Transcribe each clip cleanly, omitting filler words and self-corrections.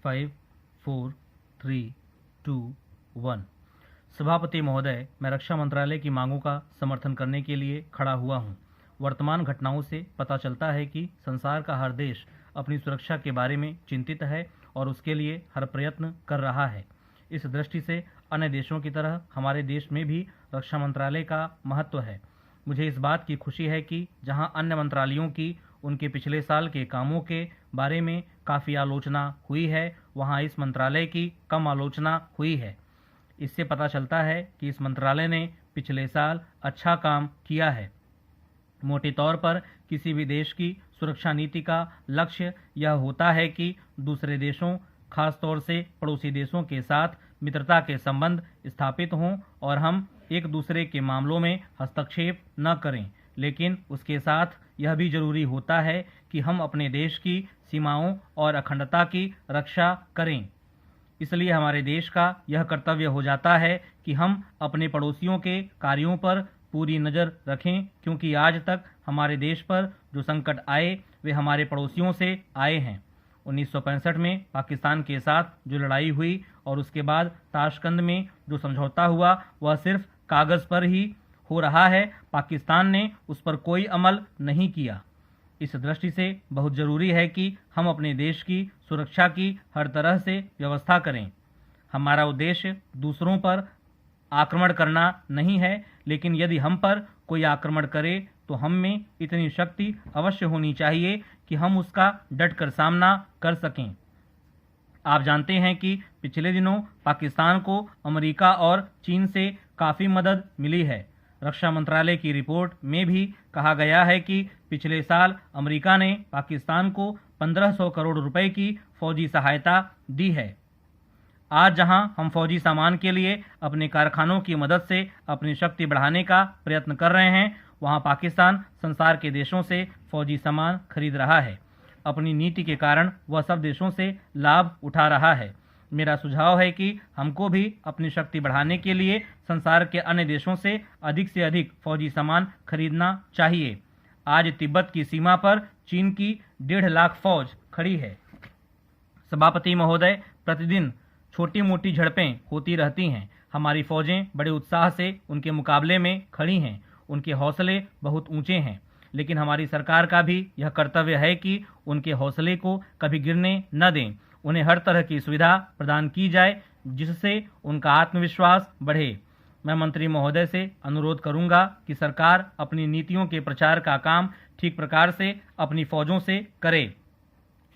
5, 4, 3, 2, 1। सभापति महोदय, मैं रक्षा मंत्रालय की मांगों का समर्थन करने के लिए खड़ा हुआ हूं। वर्तमान घटनाओं से पता चलता है कि संसार का हर देश अपनी सुरक्षा के बारे में चिंतित है और उसके लिए हर प्रयत्न कर रहा है। इस दृष्टि से अन्य देशों की तरह हमारे देश में भी रक्षा मंत्रालय का महत्व है। मुझे इस बात की खुशी है कि जहां अन्य मंत्रालयों की उनके पिछले साल के कामों के बारे में काफ़ी आलोचना हुई है, वहां इस मंत्रालय की कम आलोचना हुई है। इससे पता चलता है कि इस मंत्रालय ने पिछले साल अच्छा काम किया है। मोटे तौर पर किसी भी देश की सुरक्षा नीति का लक्ष्य यह होता है कि दूसरे देशों, खास तौर से पड़ोसी देशों के साथ मित्रता के संबंध स्थापित हों और हम एक दूसरे के मामलों में हस्तक्षेप न करें, लेकिन उसके साथ यह भी जरूरी होता है कि हम अपने देश की सीमाओं और अखंडता की रक्षा करें। इसलिए हमारे देश का यह कर्तव्य हो जाता है कि हम अपने पड़ोसियों के कार्यों पर पूरी नज़र रखें, क्योंकि आज तक हमारे देश पर जो संकट आए वे हमारे पड़ोसियों से आए हैं। 1965 में पाकिस्तान के साथ जो लड़ाई हुई और उसके बाद ताशकंद में जो समझौता हुआ वह सिर्फ कागज़ पर ही हो रहा है, पाकिस्तान ने उस पर कोई अमल नहीं किया। इस दृष्टि से बहुत ज़रूरी है कि हम अपने देश की सुरक्षा की हर तरह से व्यवस्था करें। हमारा उद्देश्य दूसरों पर आक्रमण करना नहीं है, लेकिन यदि हम पर कोई आक्रमण करे तो हम में इतनी शक्ति अवश्य होनी चाहिए कि हम उसका डटकर सामना कर सकें। आप जानते हैं कि पिछले दिनों पाकिस्तान को अमेरिका और चीन से काफ़ी मदद मिली है। रक्षा मंत्रालय की रिपोर्ट में भी कहा गया है कि पिछले साल अमेरिका ने पाकिस्तान को 1500 करोड़ रुपए की फौजी सहायता दी है। आज जहां हम फौजी सामान के लिए अपने कारखानों की मदद से अपनी शक्ति बढ़ाने का प्रयत्न कर रहे हैं, वहां पाकिस्तान संसार के देशों से फौजी सामान खरीद रहा है। अपनी नीति के कारण वह सब देशों से लाभ उठा रहा है। मेरा सुझाव है कि हमको भी अपनी शक्ति बढ़ाने के लिए संसार के अन्य देशों से अधिक फौजी सामान खरीदना चाहिए। आज तिब्बत की सीमा पर चीन की 1.5 लाख फौज खड़ी है। सभापति महोदय, प्रतिदिन छोटी मोटी झड़पें होती रहती हैं। हमारी फौजें बड़े उत्साह से उनके मुकाबले में खड़ी हैं। उनके हौसले बहुत ऊंचे हैं, लेकिन हमारी सरकार का भी यह कर्तव्य है कि उनके हौसले को कभी गिरने न दें। उन्हें हर तरह की सुविधा प्रदान की जाए जिससे उनका आत्मविश्वास बढ़े। मैं मंत्री महोदय से अनुरोध करूंगा कि सरकार अपनी नीतियों के प्रचार का काम ठीक प्रकार से अपनी फौजों से करे,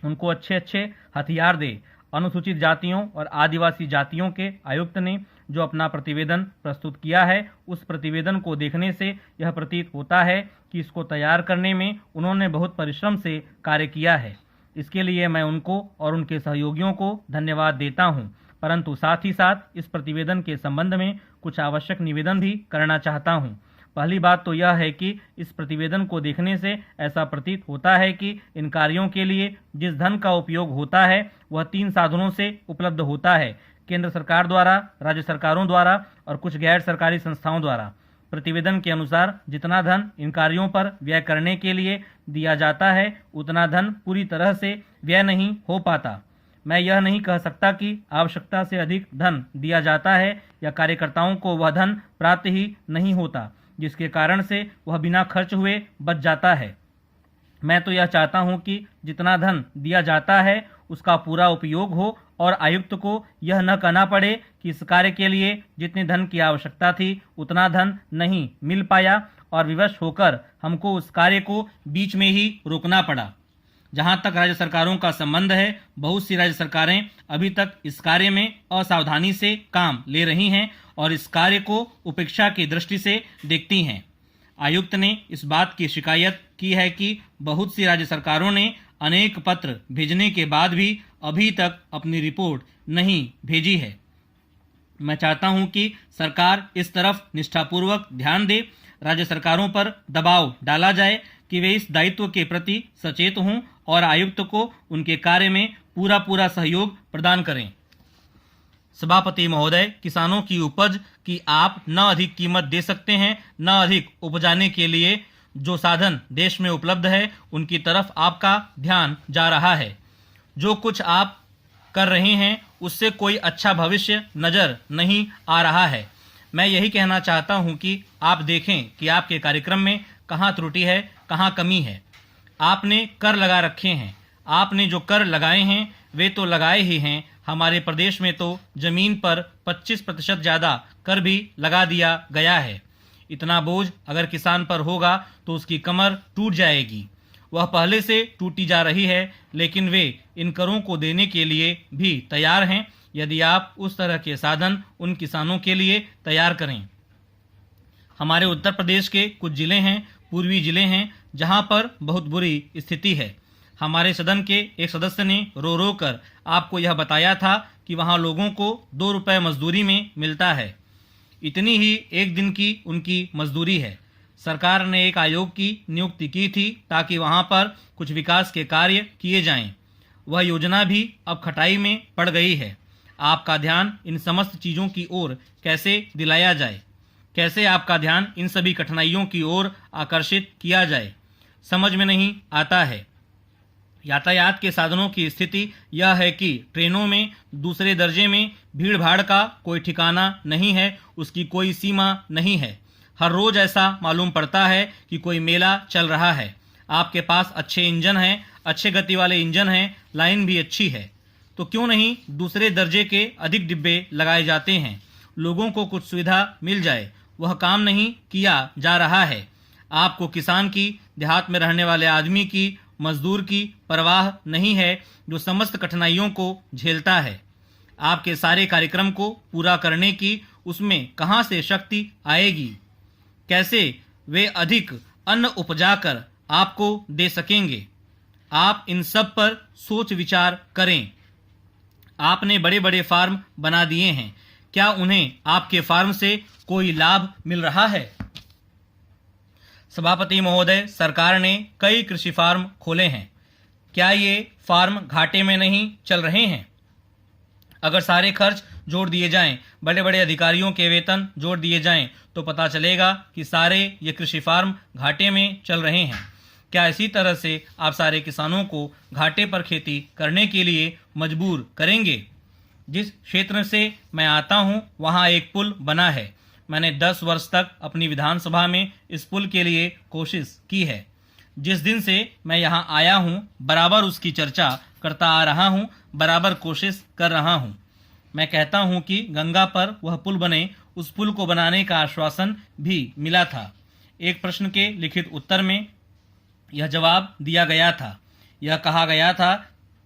उनको अच्छे हथियार दे। अनुसूचित जातियों और आदिवासी जातियों के आयुक्त ने जो अपना प्रतिवेदन प्रस्तुत किया है, उस प्रतिवेदन को देखने से यह प्रतीत होता है कि इसको तैयार करने में उन्होंने बहुत परिश्रम से कार्य किया है। इसके लिए मैं उनको और उनके सहयोगियों को धन्यवाद देता हूं, परंतु साथ ही साथ इस प्रतिवेदन के संबंध में कुछ आवश्यक निवेदन भी करना चाहता हूं। पहली बात तो यह है कि इस प्रतिवेदन को देखने से ऐसा प्रतीत होता है कि इन कार्यों के लिए जिस धन का उपयोग होता है वह 3 साधनों से उपलब्ध होता है: केंद्र सरकार द्वारा, राज्य सरकारों द्वारा और कुछ गैर सरकारी संस्थाओं द्वारा। प्रतिवेदन के अनुसार जितना धन इन कार्यों पर व्यय करने के लिए दिया जाता है, उतना धन पूरी तरह से व्यय नहीं हो पाता। मैं यह नहीं कह सकता कि आवश्यकता से अधिक धन दिया जाता है या कार्यकर्ताओं को वह धन प्राप्त ही नहीं होता, जिसके कारण से वह बिना खर्च हुए बच जाता है। मैं तो यह चाहता हूं कि जितना धन दिया जाता है उसका पूरा उपयोग हो और आयुक्त को यह न कहना पड़े कि इस कार्य के लिए जितने धन की आवश्यकता थी उतना धन नहीं मिल पाया और विवश होकर हमको उस कार्य को बीच में ही रोकना पड़ा। जहां तक राज्य सरकारों का संबंध है, बहुत सी राज्य सरकारें अभी तक इस कार्य में असावधानी से काम ले रही हैं और इस कार्य को उपेक्षा की दृष्टि से देखती हैं। आयुक्त ने इस बात की शिकायत की है कि बहुत सी राज्य सरकारों ने अनेक पत्र भेजने के बाद भी अभी तक अपनी रिपोर्ट नहीं भेजी है। मैं चाहता हूं कि सरकार इस तरफ निष्ठापूर्वक ध्यान दे। राज्य सरकारों पर दबाव डाला जाए कि वे इस दायित्व के प्रति सचेत हों और आयुक्त को उनके कार्य में पूरा सहयोग प्रदान करें। सभापति महोदय, किसानों की उपज की आप न अधिक कीमत दे सकते हैं, न अधिक उपजाने के लिए जो साधन देश में उपलब्ध है उनकी तरफ आपका ध्यान जा रहा है। जो कुछ आप कर रहे हैं उससे कोई अच्छा भविष्य नजर नहीं आ रहा है। मैं यही कहना चाहता हूं कि आप देखें कि आपके कार्यक्रम में कहाँ त्रुटि है, कहाँ कमी है। आपने कर लगा रखे हैं, आपने जो कर लगाए हैं वे तो लगाए ही हैं। हमारे प्रदेश में तो जमीन पर 25% ज़्यादा कर भी लगा दिया गया है। इतना बोझ अगर किसान पर होगा तो उसकी कमर टूट जाएगी। वह पहले से टूटी जा रही है, लेकिन वे इन करों को देने के लिए भी तैयार हैं यदि आप उस तरह के साधन उन किसानों के लिए तैयार करें। हमारे उत्तर प्रदेश के कुछ जिले हैं, पूर्वी जिले हैं, जहां पर बहुत बुरी स्थिति है। हमारे सदन के एक सदस्य ने रो रो कर आपको यह बताया था कि वहां लोगों को 2 रुपये मजदूरी में मिलता है। इतनी ही एक दिन की उनकी मजदूरी है। सरकार ने एक आयोग की नियुक्ति की थी ताकि वहां पर कुछ विकास के कार्य किए जाएं। वह योजना भी अब खटाई में पड़ गई है। आपका ध्यान इन समस्त चीज़ों की ओर कैसे दिलाया जाए, कैसे आपका ध्यान इन सभी कठिनाइयों की ओर आकर्षित किया जाए, समझ में नहीं आता है। यातायात के साधनों की स्थिति यह है कि ट्रेनों में दूसरे दर्जे में भीड़ भाड़ का कोई ठिकाना नहीं है, उसकी कोई सीमा नहीं है। हर रोज ऐसा मालूम पड़ता है कि कोई मेला चल रहा है। आपके पास अच्छे इंजन हैं, अच्छे गति वाले इंजन हैं, लाइन भी अच्छी है, तो क्यों नहीं दूसरे दर्जे के अधिक डिब्बे लगाए जाते हैं, लोगों को कुछ सुविधा मिल जाए। वह काम नहीं किया जा रहा है। आपको किसान की, देहात में रहने वाले आदमी की, मजदूर की परवाह नहीं है जो समस्त कठिनाइयों को झेलता है। आपके सारे कार्यक्रम को पूरा करने की उसमें कहाँ से शक्ति आएगी, कैसे वे अधिक अन्न उपजाकर आपको दे सकेंगे। आप इन सब पर सोच विचार करें। आपने बड़े बड़े फार्म बना दिए हैं, क्या उन्हें आपके फार्म से कोई लाभ मिल रहा है? सभापति महोदय, सरकार ने कई कृषि फार्म खोले हैं, क्या ये फार्म घाटे में नहीं चल रहे हैं? अगर सारे खर्च जोड़ दिए जाएं, बड़े बड़े अधिकारियों के वेतन जोड़ दिए जाएं, तो पता चलेगा कि सारे ये कृषि फार्म घाटे में चल रहे हैं। क्या इसी तरह से आप सारे किसानों को घाटे पर खेती करने के लिए मजबूर करेंगे? जिस क्षेत्र से मैं आता हूँ वहाँ एक पुल बना है। मैंने 10 वर्ष तक अपनी विधानसभा में इस पुल के लिए कोशिश की है। जिस दिन से मैं यहाँ आया हूँ बराबर उसकी चर्चा करता आ रहा हूँ, बराबर कोशिश कर रहा हूँ। मैं कहता हूँ कि गंगा पर वह पुल बने। उस पुल को बनाने का आश्वासन भी मिला था। एक प्रश्न के लिखित उत्तर में यह जवाब दिया गया था। यह कहा गया था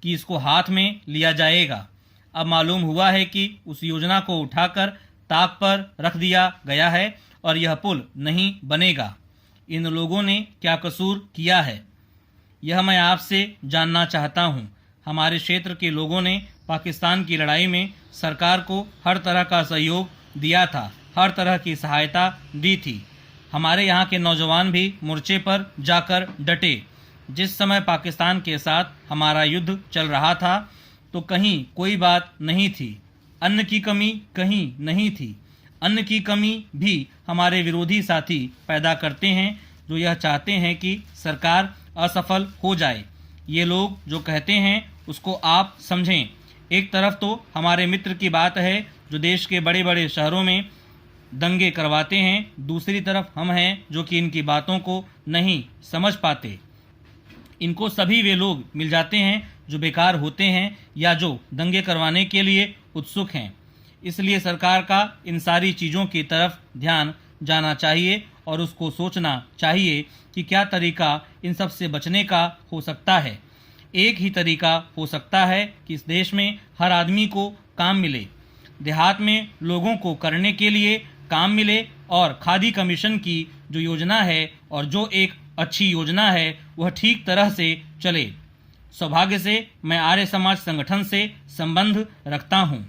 कि इसको हाथ में लिया जाएगा। अब मालूम हुआ है कि उस योजना को उठाकर ताक पर रख दिया गया है और यह पुल नहीं बनेगा। इन लोगों ने क्या कसूर किया है, यह मैं आपसे जानना चाहता हूँ। हमारे क्षेत्र के लोगों ने पाकिस्तान की लड़ाई में सरकार को हर तरह का सहयोग दिया था, हर तरह की सहायता दी थी। हमारे यहाँ के नौजवान भी मोर्चे पर जाकर डटे। जिस समय पाकिस्तान के साथ हमारा युद्ध चल रहा था तो कहीं कोई बात नहीं थी, अन्न की कमी कहीं नहीं थी। अन्न की कमी भी हमारे विरोधी साथी पैदा करते हैं, जो यह चाहते हैं कि सरकार असफल हो जाए। ये लोग जो कहते हैं उसको आप समझें। एक तरफ तो हमारे मित्र की बात है जो देश के बड़े बड़े शहरों में दंगे करवाते हैं, दूसरी तरफ हम हैं जो कि इनकी बातों को नहीं समझ पाते। इनको सभी वे लोग मिल जाते हैं जो बेकार होते हैं या जो दंगे करवाने के लिए उत्सुक हैं। इसलिए सरकार का इन सारी चीज़ों की तरफ ध्यान जाना चाहिए और उसको सोचना चाहिए कि क्या तरीका इन सब से बचने का हो सकता है। एक ही तरीका हो सकता है कि इस देश में हर आदमी को काम मिले, देहात में लोगों को करने के लिए काम मिले और खादी कमीशन की जो योजना है और जो एक अच्छी योजना है वह ठीक तरह से चले। सौभाग्य से मैं आर्य समाज संगठन से संबंध रखता हूँ।